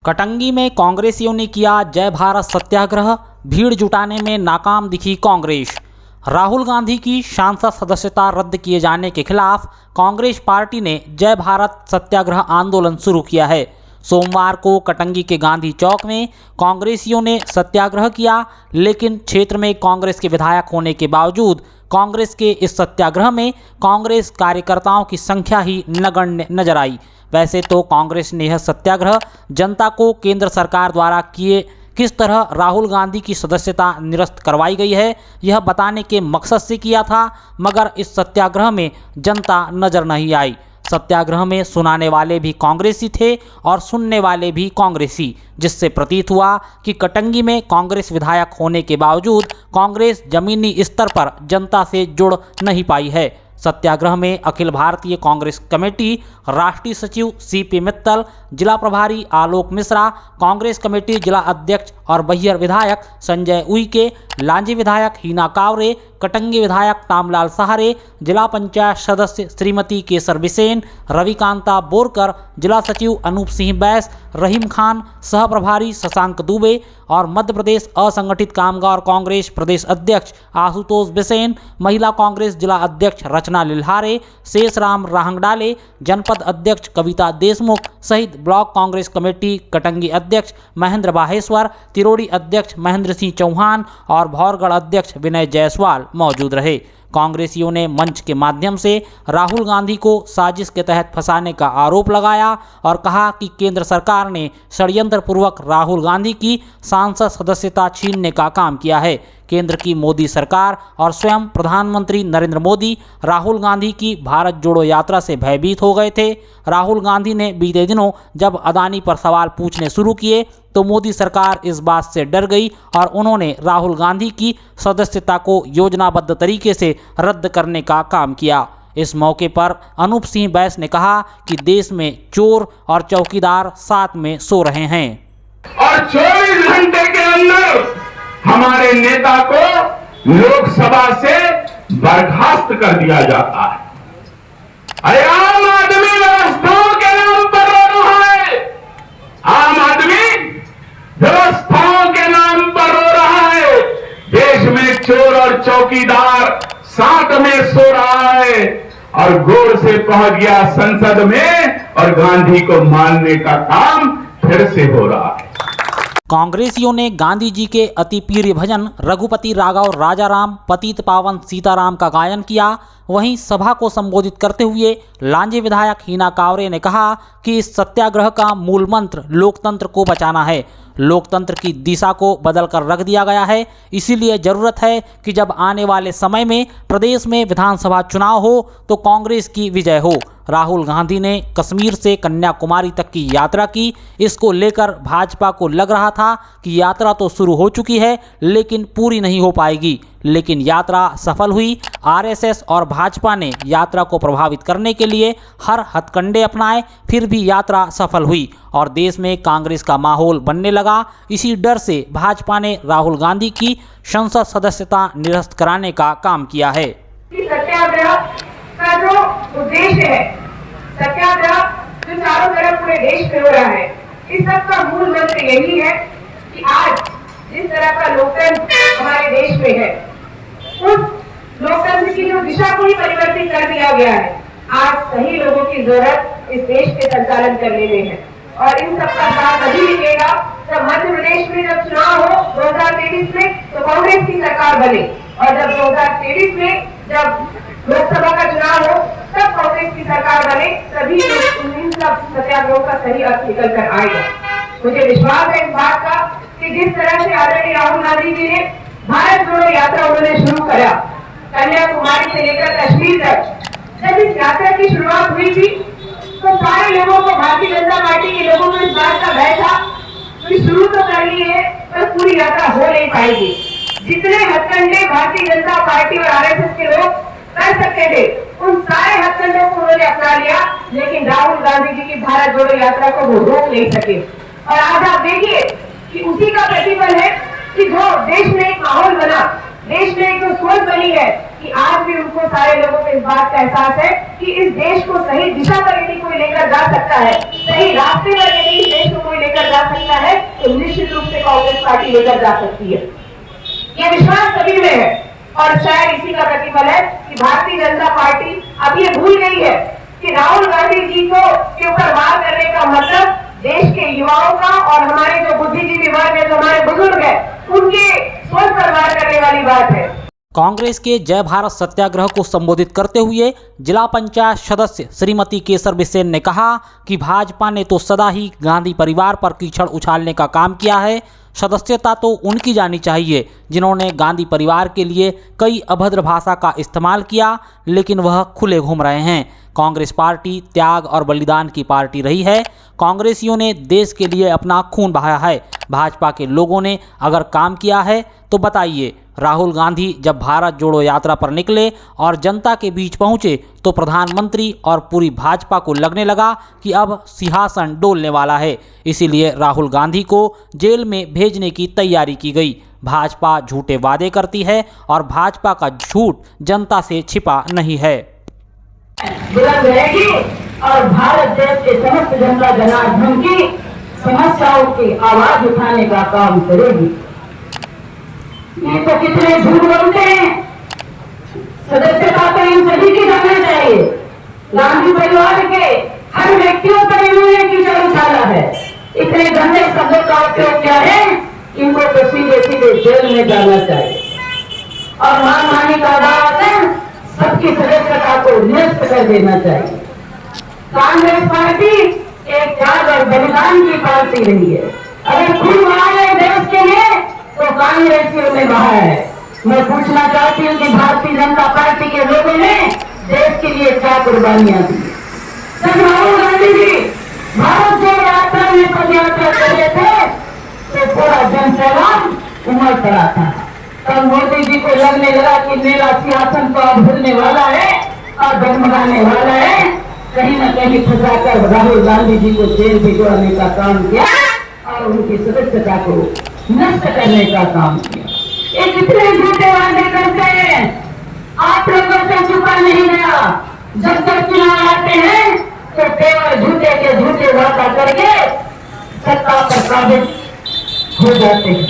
कटंगी में कांग्रेसियों ने किया जय भारत सत्याग्रह, भीड़ जुटाने में नाकाम दिखी कांग्रेस। राहुल गांधी की सांसद सदस्यता रद्द किए जाने के खिलाफ कांग्रेस पार्टी ने जय भारत सत्याग्रह आंदोलन शुरू किया है। सोमवार को कटंगी के गांधी चौक में कांग्रेसियों ने सत्याग्रह किया, लेकिन क्षेत्र में कांग्रेस के विधायक होने के बावजूद कांग्रेस के इस सत्याग्रह में कांग्रेस कार्यकर्ताओं की संख्या ही नगण्य नजर आई। वैसे तो कांग्रेस ने यह सत्याग्रह जनता को केंद्र सरकार द्वारा किए किस तरह राहुल गांधी की सदस्यता निरस्त करवाई गई है यह बताने के मकसद से किया था, मगर इस सत्याग्रह में जनता नजर नहीं आई। सत्याग्रह में सुनाने वाले भी कांग्रेसी थे और सुनने वाले भी कांग्रेसी, जिससे प्रतीत हुआ कि कटंगी में कांग्रेस विधायक होने के बावजूद कांग्रेस जमीनी स्तर पर जनता से जुड़ नहीं पाई है। सत्याग्रह में अखिल भारतीय कांग्रेस कमेटी राष्ट्रीय सचिव सीपी मित्तल, जिला प्रभारी आलोक मिश्रा, कांग्रेस कमेटी जिला अध्यक्ष और बैहर विधायक संजय उइके, लांजी विधायक हीना कावरे, कटंगी विधायक तामलाल सहारे, जिला पंचायत सदस्य श्रीमती केसर बिसेन, रविकांता बोरकर, जिला सचिव अनूप सिंह बैस, रहीम खान, सह प्रभारी शशांक दुबे और मध्य प्रदेश असंगठित कामगार कांग्रेस प्रदेश अध्यक्ष आशुतोष बिसेन, महिला कांग्रेस जिला अध्यक्ष रचना लिल्हारे, शेषराम राहंगडाले, जनपद अध्यक्ष कविता देशमुख सहित ब्लॉक कांग्रेस कमेटी कटंगी अध्यक्ष महेंद्र बाहेश्वर, तिरोड़ी अध्यक्ष महेंद्र सिंह चौहान और भौरगढ़ अध्यक्ष विनय जायसवाल मौजूद रहे। कांग्रेसियों ने मंच के माध्यम से राहुल गांधी को साजिश के तहत फंसाने का आरोप लगाया और कहा कि केंद्र सरकार ने षड्यंत्र पूर्वक राहुल गांधी की सांसद सदस्यता छीनने का काम किया है। केंद्र की मोदी सरकार और स्वयं प्रधानमंत्री नरेंद्र मोदी राहुल गांधी की भारत जोड़ो यात्रा से भयभीत हो गए थे। राहुल गांधी ने बीते दिनों जब अदानी पर सवाल पूछने शुरू किए तो मोदी सरकार इस बात से डर गई और उन्होंने राहुल गांधी की सदस्यता को योजनाबद्ध तरीके से रद्द करने का काम किया। इस मौके पर अनूप सिंह बैस ने कहा कि देश में चोर और चौकीदार साथ में सो रहे हैं और 24 घंटे के अंदर हमारे नेता को लोकसभा से बर्खास्त कर दिया जाता है। अरे आम आदमी व्यवस्थाओं के नाम पर रो रहा है, आम आदमी व्यवस्थाओं के नाम पर रो रहा है। देश में चोर और चौकीदार साथ में सो रहा है और गोर से पहुंच गया संसद में और गांधी को मारने का काम फिर से हो रहा है। कांग्रेसियों ने गांधी जी के अति प्रिय भजन रघुपति राघव राजाराम पतित पावन सीताराम का गायन किया। वहीं सभा को संबोधित करते हुए लांजी विधायक हीना कावरे ने कहा कि इस सत्याग्रह का मूल मंत्र लोकतंत्र को बचाना है। लोकतंत्र की दिशा को बदलकर रख दिया गया है, इसीलिए जरूरत है कि जब आने वाले समय में प्रदेश में विधानसभा चुनाव हो तो कांग्रेस की विजय हो। राहुल गांधी ने कश्मीर से कन्याकुमारी तक की यात्रा की। इसको लेकर भाजपा को लग रहा था कि यात्रा तो शुरू हो चुकी है लेकिन पूरी नहीं हो पाएगी, लेकिन यात्रा सफल हुई। आरएसएस और भाजपा ने यात्रा को प्रभावित करने के लिए हर हथकंडे अपनाए, फिर भी यात्रा सफल हुई और देश में कांग्रेस का माहौल बनने लगा। इसी डर से भाजपा ने राहुल गांधी की संसद सदस्यता निरस्त कराने का काम किया है। सत्याग्रह का जो उद्देश्य है, सत्याग्रह जो चारों तरफ पूरे देश में हो रहा है, इस सब का मूल मंत्र यही है कि आज जिस तरह का लोकतंत्र हमारे देश में है, उस लोकतंत्र की जो दिशा को ही परिवर्तित कर दिया गया है। आज सही लोगों की जरूरत इस देश के संचालन करने में है और इन सब का साथ अभी मिलेगा जब मध्य प्रदेश में जब चुनाव हो 2023 में तो कांग्रेस की सरकार बने और जब 2023 में जब लोकसभा का चुनाव हो तब कांग्रेस की सरकार बने, तभी इन सब सत्याग्रहों का सही अर्थ निकल कर आएगा। मुझे विश्वास है इस बात का कि जिस तरह से आदरणीय राहुल गांधी जी ने भारत जोड़ो यात्रा उन्होंने शुरू करा, कन्याकुमारी से लेकर कश्मीर तक, जब इस यात्रा की शुरुआत हुई थी तो सारे लोगों को, भारतीय जनता पार्टी के लोगों को इस बात का भय था कि शुरू तो कर ली है पर पूरी यात्रा हो नहीं पाएगी। जितने हथकंडे भारतीय जनता पार्टी और आरएसएस के लोग कर सकते थे उन सारे हथकंडों को उन्होंने अपना लिया, लेकिन राहुल गांधी जी की भारत जोड़ो यात्रा को वो रोक नहीं सके। और आज आप देखिए कि उसी का प्रतिफल है कि जो देश में एक माहौल बना, देश में एक सोच बनी है कि आज भी उनको सारे लोगों को इस बात का एहसास है कि इस देश को सही दिशा पर यदि कोई लेकर जा सकता है, सही रास्ते पर यदि इस देश को कोई लेकर जा सकता पार्टी लेकर जा सकती है। ये विश्वास सभी में है और शायद इसी का प्रतिफल है कि भारतीय जनता पार्टी अब ये भूल गई है कि राहुल गांधी जी को के ऊपर वार करने का मतलब देश के युवाओं का और हमारे जो बुद्धिजीवी वर्ग है, जो हमारे बुजुर्ग है, उनके सोच पर वार करने वाली बात है। कांग्रेस के जय भारत सत्याग्रह को संबोधित करते हुए जिला पंचायत सदस्य श्रीमती केसर बिसेन ने कहा कि भाजपा ने तो सदा ही गांधी परिवार पर कीचड़ उछालने का काम किया है। सदस्यता तो उनकी जानी चाहिए जिन्होंने गांधी परिवार के लिए कई अभद्र भाषा का इस्तेमाल किया, लेकिन वह खुले घूम रहे हैं। कांग्रेस पार्टी त्याग और बलिदान की पार्टी रही है। कांग्रेसियों ने देश के लिए अपना खून बहाया है। भाजपा के लोगों ने अगर काम किया है तो बताइए। राहुल गांधी जब भारत जोड़ो यात्रा पर निकले और जनता के बीच पहुंचे तो प्रधानमंत्री और पूरी भाजपा को लगने लगा कि अब सिंहासन डोलने वाला है। इसीलिए राहुल गांधी को जेल में भेजने की तैयारी की गई। भाजपा झूठे वादे करती है और भाजपा का झूठ जनता से छिपा नहीं है। बुलंद रहेगी और भारत देश के समस्त जनता जनार्दन की समस्याओं की आवाज उठाने का काम करेगी। ये तो कितने झूठ बोलते हैं। सदस्यता तो इन सभी की जाना चाहिए। गांधी परिवार के हर व्यक्तियों पर इन्होंने कीचड़ उछाला है। इतने गंदे शब्दों का उपयोग किया है, इनको तो सीधे सीधे जेल में जाना चाहिए और मानहानि का आधार है सबकी सदस्यता को निरस्त कर देना चाहिए। कांग्रेस पार्टी एक त्याग और बलिदान की पार्टी रही है। अगर खून बहा है देश के लिए तो कांग्रेसियों ने बहा है। मैं पूछना चाहती हूँ कि भारतीय जनता पार्टी के लोगों ने देश के लिए क्या कुर्बानियां दी। जब राहुल गांधी जी भारत जोड़ो यात्रा में पद यात्रा कर रहे थे तो पूरा जन सैलाब उमड़ पड़ा था। तब मोदी जी को लगने लगा कि मेरा सिंहासन तो अब हिलने वाला है और डगमगाने वाला है। कहीं न कहीं फंसाकर राहुल गांधी जी को जेल भिजवाने का काम किया और उनकी सदस्यता को नष्ट करने का काम किया। ये कितने झूठे वादे करते हैं, आप लोगों से छुपा नहीं गया। जब जब चुनाव आते हैं तो केवल झूठे के झूठे वादा करके सत्ता पर काबिज हो जाते हैं।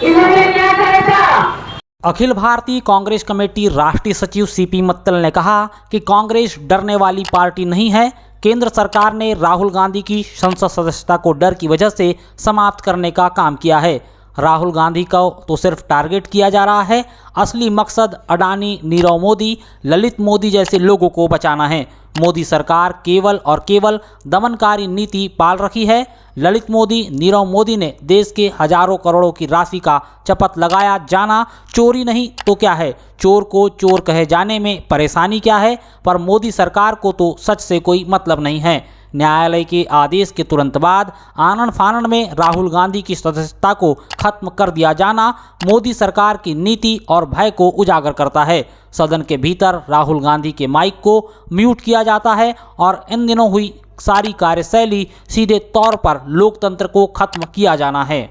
इन्होंने क्या कहा था? अखिल भारतीय कांग्रेस कमेटी राष्ट्रीय सचिव सीपी मित्तल ने कहा कि कांग्रेस डरने वाली पार्टी नहीं है। केंद्र सरकार ने राहुल गांधी की संसद सदस्यता को डर की वजह से समाप्त करने का काम किया है। राहुल गांधी को तो सिर्फ टारगेट किया जा रहा है। असली मकसद अडानी, नीरव मोदी, ललित मोदी जैसे लोगों को बचाना है। मोदी सरकार केवल और केवल दमनकारी नीति पाल रखी है। ललित मोदी, नीरव मोदी ने देश के हजारों करोड़ों की राशि का चपत लगाया जाना चोरी नहीं तो क्या है। चोर को चोर कहे जाने में परेशानी क्या है, पर मोदी सरकार को तो सच से कोई मतलब नहीं है। न्यायालय के आदेश के तुरंत बाद आनन फानन में राहुल गांधी की सदस्यता को खत्म कर दिया जाना मोदी सरकार की नीति और भय को उजागर करता है। सदन के भीतर राहुल गांधी के माइक को म्यूट किया जाता है और इन दिनों हुई सारी कार्यशैली सीधे तौर पर लोकतंत्र को खत्म किया जाना है।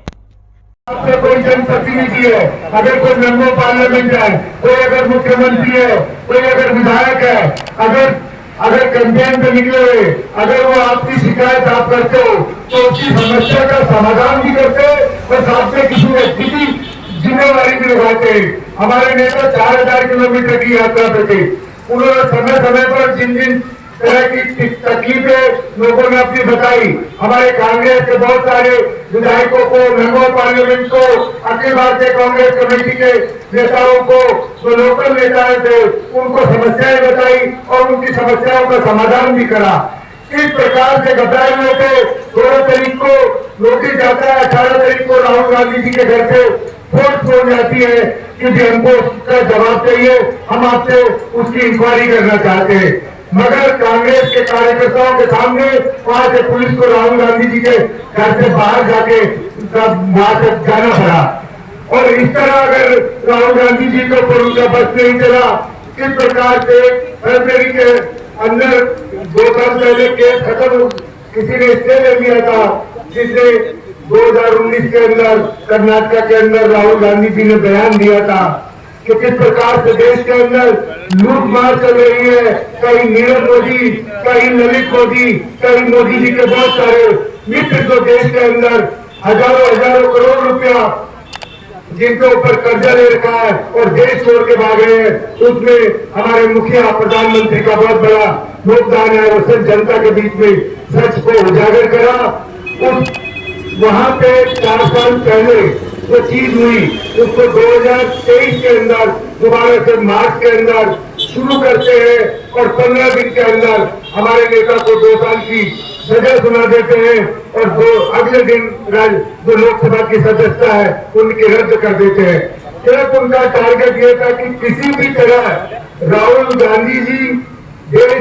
आपसे कोई जनप्रतिनिधि है, अगर कोई मेंबर पार्लियामेंट है, कोई अगर मुख्यमंत्री है, कोई अगर विधायक है, अगर कैंपेन पे निकले हुए अगर वो आपकी शिकायत आप करते हो तो उसकी समस्या का समाधान भी करते और साथ में किसी व्यक्ति की जिम्मेवारी भी निभाते। हमारे नेता 4000 किलोमीटर की यात्रा पे थे। उन्होंने समय समय पर जिन जिन तरह की तकलीफें लोगों ने अपनी बताई, हमारे कांग्रेस के बहुत सारे विधायकों को, मेंबर पार्लियामेंट को, अखिल भारतीय कांग्रेस कमेटी के नेताओं को, जो लोकल नेता थे उनको समस्याएं बताई और उनकी समस्याओं का समाधान भी करा। किस प्रकार से घबराए हुए थे। 16 तारीख को नोटिस जाता है, 18 तारीख को राहुल गांधी जी के घर पे फोर्स पहुंच जाती है कि हमको उसका जवाब चाहिए, हम आपसे उसकी इंक्वायरी करना चाहते हैं। मगर कांग्रेस के कार्यकर्ताओं के सामने वहां से पुलिस को राहुल गांधी जी के घर से बाहर जाके वहां से जाना पड़ा। और इस तरह अगर राहुल गांधी जी के ऊपर उनका बस नहीं चला, किस प्रकार से फरवरी के अंदर 2 साल पहले केस खत्म किसी ने स्टे ले लिया था, जिसने 2019 के अंदर कर्नाटक के अंदर राहुल गांधी जी ने बयान दिया था कि किस प्रकार से देश के अंदर लूटमार चल रही है। कहीं नीरव मोदी, कहीं ललित मोदी, कहीं मोदी जी के बहुत सारे मित्र जो देश के अंदर हजारों करोड़ रुपया जिनके ऊपर कर्जा ले रखा है और देश छोड़ के भाग रहे हैं, उसमें हमारे मुखिया प्रधानमंत्री का बहुत बड़ा योगदान है। वो सब जनता के बीच में सच को उजागर करा। उस वहां पे 4 साल पहले जो चीज हुई उसको 2023 के अंदर दोबारा से मार्च के अंदर शुरू करते हैं और 15 दिन के अंदर हमारे नेता को 2 साल की सजा सुना देते हैं और अगले दिन जो लोकसभा की सदस्यता है उनकी रद्द कर देते हैं। सिर्फ उनका टारगेट ये था कि किसी भी तरह राहुल गांधी जी देश